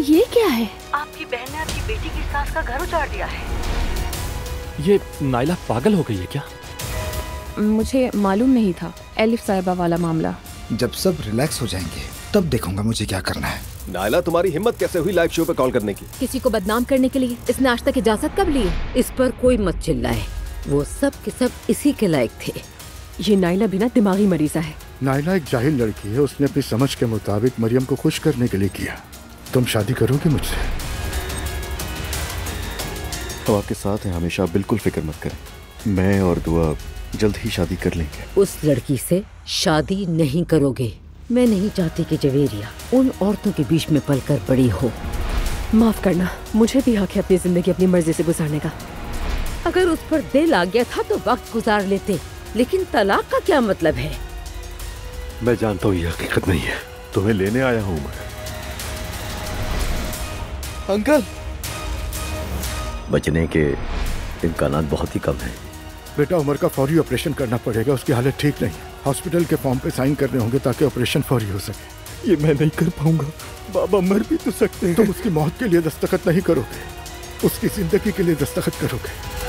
ये क्या है? आपकी बहन ने आपकी बेटी की सास का घर उजाड़ दिया है। ये नाइला पागल हो गई है क्या? मुझे मालूम नहीं था। एलिफ साहिबा वाला मामला। जब सब रिलैक्स हो जाएंगे तब देखूंगा मुझे क्या करना है। नाइला, तुम्हारी हिम्मत कैसे हुई लाइव शो पे कॉल करने की? किसी को बदनाम करने के लिए इसने आज तक इजाजत कब ली? इस पर कोई मत चिल्लाए, वो सब के सब इसी के लायक थे। ये नाइला बिना दिमागी मरीजा है। नाइला एक जाहिल लड़की है, उसने अपनी समझ के मुताबिक मरियम को खुश करने के लिए किया। तुम शादी करोगे मुझसे? हम आपके साथ हैं हमेशा, बिल्कुल फिक्र मत करें। मैं और दुआ जल्द ही शादी कर लेंगे। उस लड़की से शादी नहीं करोगे। मैं नहीं चाहती कि जवेरिया उन औरतों के बीच में पलकर बड़ी हो। माफ करना, मुझे भी हक है अपनी जिंदगी अपनी मर्जी से गुजारने का। अगर उस पर दिल आ गया था तो वक्त गुजार लेते, लेकिन तलाक का क्या मतलब है? मैं जानता हूँ ये हकीकत नहीं है, तुम्हें लेने आया हूँ मैं। अंकल, बचने के इम्कानात बहुत ही कम हैं। बेटा उमर का फौरी ऑपरेशन करना पड़ेगा, उसकी हालत ठीक नहीं है। हॉस्पिटल के फॉर्म पे साइन करने होंगे ताकि ऑपरेशन फौरी हो सके। ये मैं नहीं कर पाऊंगा, बाबा मर भी तो सकते हैं। तुम उसकी मौत के लिए दस्तखत नहीं करोगे, उसकी जिंदगी के लिए दस्तखत करोगे।